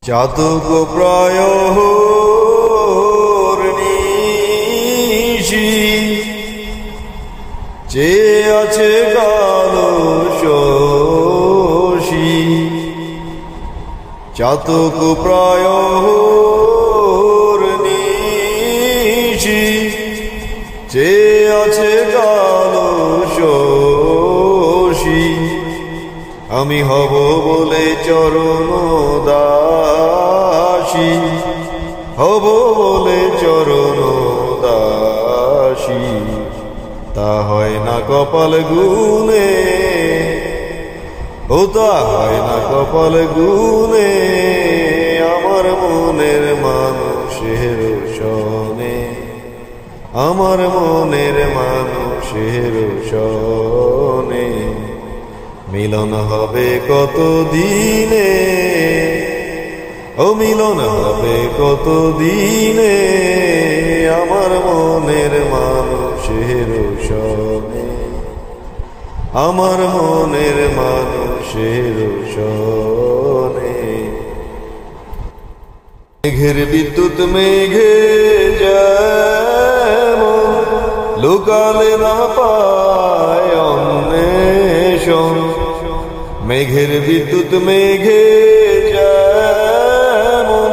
চাতক প্রায় নিশি চেয়ে আছে কালো শশী, চাতক প্রায় নিশি চেয়ে আছে কালো শশী। আমি হব বলে চরণ দাসী, হব বলে চরণ দাসী। তা হয় না কপাল গুনে, ও তা হয় না কপাল গুনে, আমার মনের মানুষের সনে, আমার মনের মানুষের সনে। মিলন হবে কত দিনে, ও মিলন হবে কত দিনে, আমার মনের মানুষের সনে, আমার মনের মানুষের সনে। মেঘের বিদ্যুৎ মেঘে যেমন লুকালে না পায় অন্বেষণ, মেঘের বিদ্যুৎ মেঘে যেমন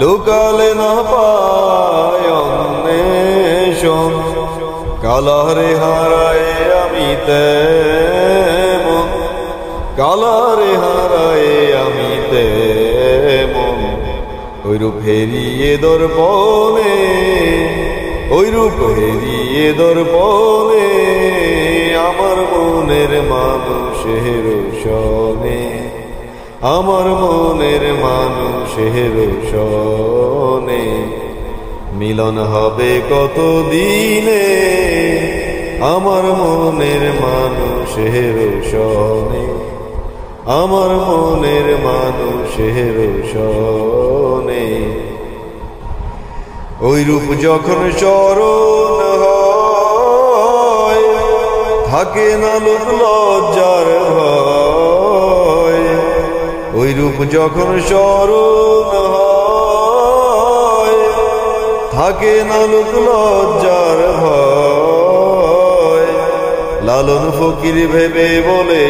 লুকালে না পায় অন্বেষণ। কালারে হারায় আমি তেমন, কালারে হারায় আমি তেমন। ওইরূপ হেরিয়ে দর্পণে, ওইরূপ হেরিয়ে দর্পণে, আমার মনের মানুষের সনে, আমার মনের মানুষের সনে। মিলন হবে কত দিনে, আমার মনের মানুষের সনে, আমার মনের মানুষের সনে। ওইরূপ যখন চরণ হয়, থাকে না লোক লজ্জার ভয়। ওইরূপ যখন চরণ হয়, থাকে না লোক লজ্জার ভয়। লালন ফকির ভেবে বলে